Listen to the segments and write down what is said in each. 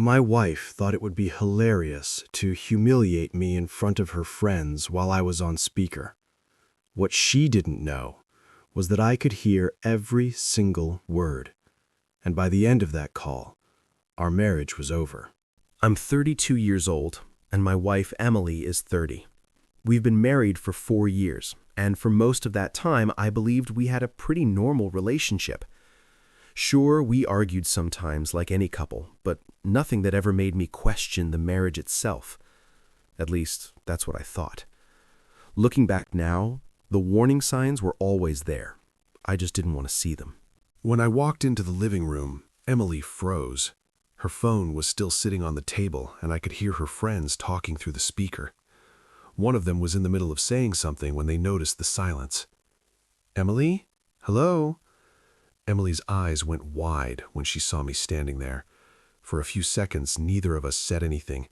My wife thought it would be hilarious to humiliate me in front of her friends while I was on speaker. What she didn't know was that I could hear every single word, and by the end of that call, our marriage was over. I'm 32 years old, and my wife Emily is 30. We've been married for 4 years, and for most of that time, I believed we had a pretty normal relationship. Sure, we argued sometimes like any couple, but nothing that ever made me question the marriage itself. At least, that's what I thought. Looking back now, the warning signs were always there. I just didn't want to see them. When I walked into the living room, Emily froze. Her phone was still sitting on the table, and I could hear her friends talking through the speaker. One of them was in the middle of saying something when they noticed the silence. "Emily? Hello?" Emily's eyes went wide when she saw me standing there. For a few seconds, neither of us said anything.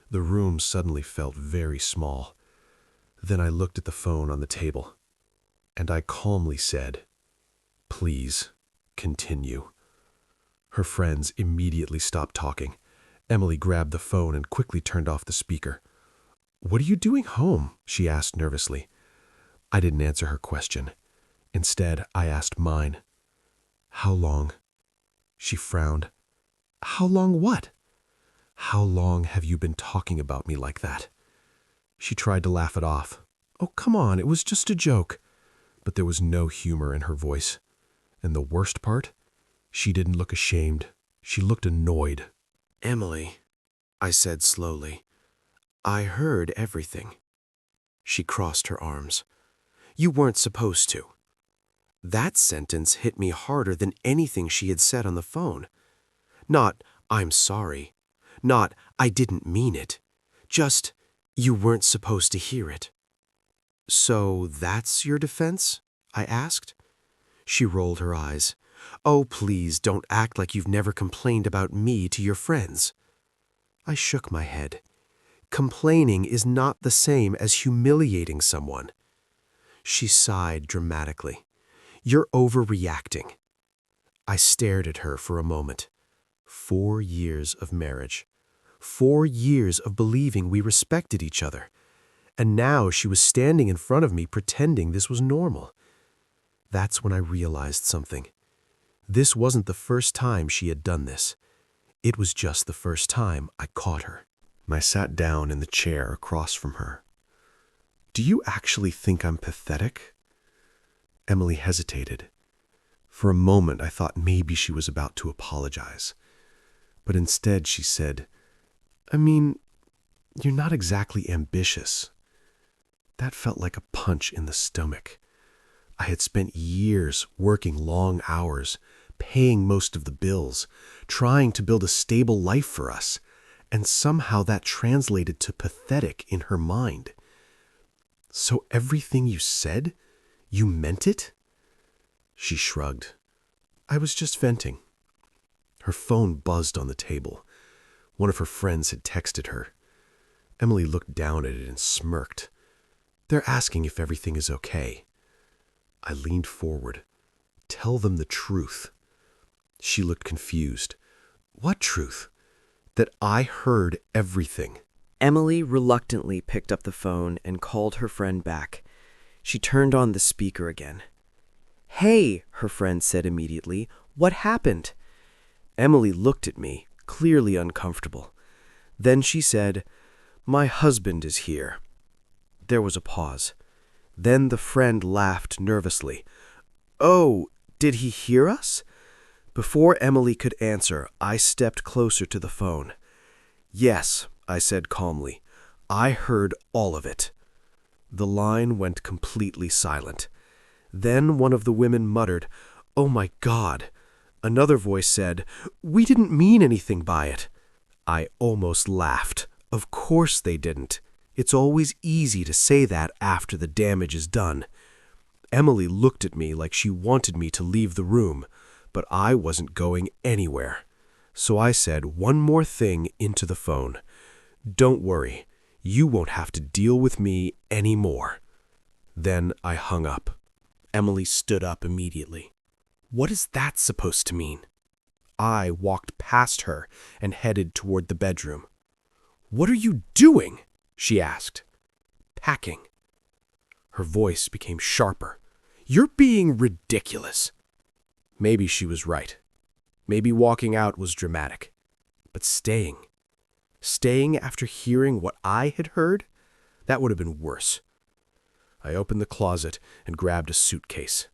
The room suddenly felt very small. Then I looked at the phone on the table, and I calmly said, "Please, continue." Her friends immediately stopped talking. Emily grabbed the phone and quickly turned off the speaker. "What are you doing home?" she asked nervously. I didn't answer her question. Instead, I asked mine. "How long?" She frowned. "How long what?" "How long have you been talking about me like that?" She tried to laugh it off. "Oh, come on, it was just a joke." But there was no humor in her voice. And the worst part? She didn't look ashamed. She looked annoyed. "Emily," I said slowly, "I heard everything." She crossed her arms. "You weren't supposed to." That sentence hit me harder than anything she had said on the phone. Not, "I'm sorry." Not, "I didn't mean it." Just, "You weren't supposed to hear it." "So that's your defense?" I asked. She rolled her eyes. "Oh, please don't act like you've never complained about me to your friends." I shook my head. Complaining is not the same as humiliating someone. She sighed dramatically. "You're overreacting." I stared at her for a moment. 4 years of marriage. 4 years of believing we respected each other. And now she was standing in front of me pretending this was normal. That's when I realized something. This wasn't the first time she had done this. It was just the first time I caught her. I sat down in the chair across from her. "Do you actually think I'm pathetic?" Emily hesitated. For a moment, I thought maybe she was about to apologize. But instead, she said, "I mean, you're not exactly ambitious." That felt like a punch in the stomach. I had spent years working long hours, paying most of the bills, trying to build a stable life for us, and somehow that translated to pathetic in her mind. "So everything you said, you meant it?" She shrugged. "I was just venting." Her phone buzzed on the table. One of her friends had texted her. Emily looked down at it and smirked. "They're asking if everything is okay." I leaned forward. "Tell them the truth." She looked confused. "What truth?" "That I heard everything." Emily reluctantly picked up the phone and called her friend back. She turned on the speaker again. "Hey," her friend said immediately, "what happened?" Emily looked at me, clearly uncomfortable. Then she said, "My husband is here." There was a pause. Then the friend laughed nervously. "Oh, did he hear us?" Before Emily could answer, I stepped closer to the phone. "Yes," I said calmly. "I heard all of it." The line went completely silent. Then one of the women muttered, "Oh my God." Another voice said, "We didn't mean anything by it." I almost laughed. Of course they didn't. It's always easy to say that after the damage is done. Emily looked at me like she wanted me to leave the room, but I wasn't going anywhere. So I said one more thing into the phone. "Don't worry, you won't have to deal with me anymore." Then I hung up. Emily stood up immediately. "What is that supposed to mean?" I walked past her and headed toward the bedroom. "What are you doing?" she asked. "Packing." Her voice became sharper. "You're being ridiculous." Maybe she was right. Maybe walking out was dramatic. But staying after hearing what I had heard, that would have been worse. I opened the closet and grabbed a suitcase.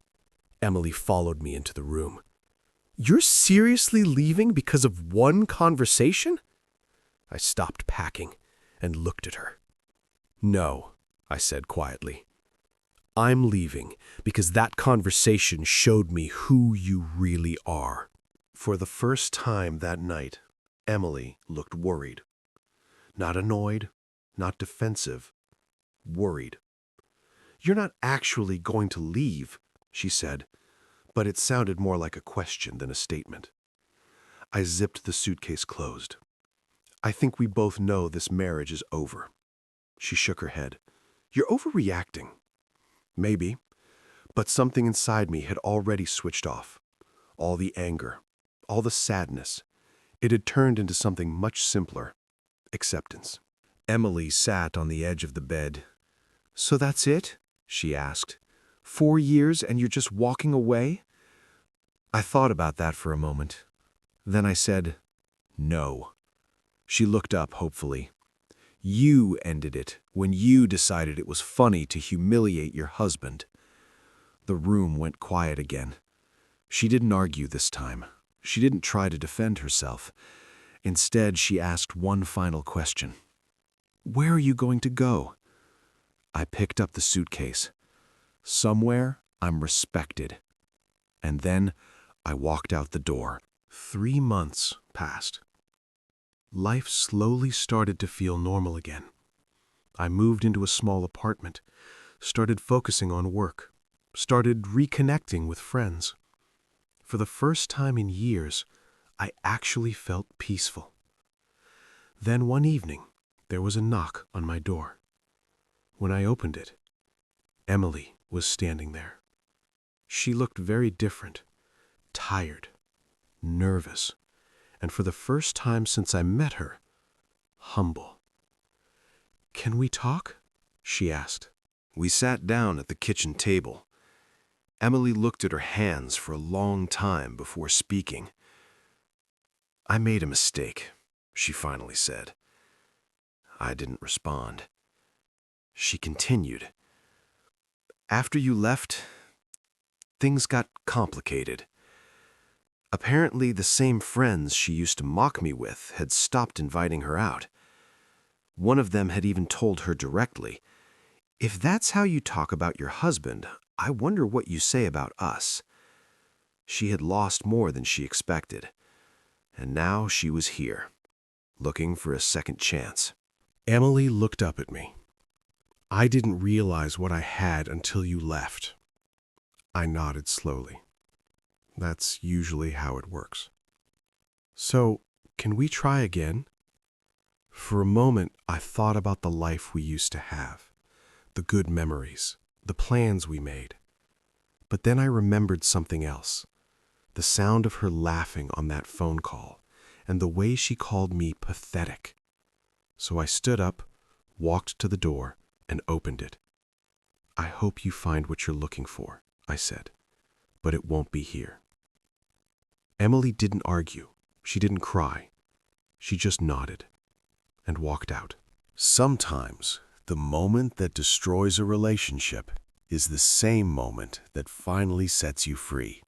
Emily followed me into the room. "You're seriously leaving because of one conversation?" I stopped packing and looked at her. "No," I said quietly. "I'm leaving because that conversation showed me who you really are." For the first time that night, Emily looked worried. Not annoyed, not defensive, worried. "You're not actually going to leave," she said, but it sounded more like a question than a statement. I zipped the suitcase closed. "I think we both know this marriage is over." She shook her head. "You're overreacting." Maybe, but something inside me had already switched off. All the anger, all the sadness. It had turned into something much simpler. Acceptance. Emily sat on the edge of the bed. "So that's it?" she asked. 4 years and you're just walking away?" I thought about that for a moment. Then I said, "No." She looked up hopefully. "You ended it when you decided it was funny to humiliate your husband." The room went quiet again. She didn't argue this time. She didn't try to defend herself. Instead, she asked one final question. "Where are you going to go?" I picked up the suitcase. Somewhere I'm respected. And then I walked out the door. 3 months passed. Life slowly started to feel normal again. I moved into a small apartment, started focusing on work, started reconnecting with friends. For the first time in years, I actually felt peaceful. Then one evening, there was a knock on my door. When I opened it, Emily was standing there. She looked very different, tired, nervous, and for the first time since I met her, humble. "Can we talk?" she asked. We sat down at the kitchen table. Emily looked at her hands for a long time before speaking. "I made a mistake," she finally said. I didn't respond. She continued. "After you left, things got complicated. Apparently, the same friends she used to mock me with had stopped inviting her out. One of them had even told her directly, 'If that's how you talk about your husband, I wonder what you say about us.' She had lost more than she expected, and now she was here, looking for a second chance." Emily looked up at me. "I didn't realize what I had until you left." I nodded slowly. That's usually how it works. "So, can we try again?" For a moment, I thought about the life we used to have, the good memories, the plans we made. But then I remembered something else, the sound of her laughing on that phone call, and the way she called me pathetic. So I stood up, walked to the door, and opened it. "I hope you find what you're looking for," I said, "but it won't be here." Emily didn't argue. She didn't cry. She just nodded and walked out. Sometimes the moment that destroys a relationship is the same moment that finally sets you free.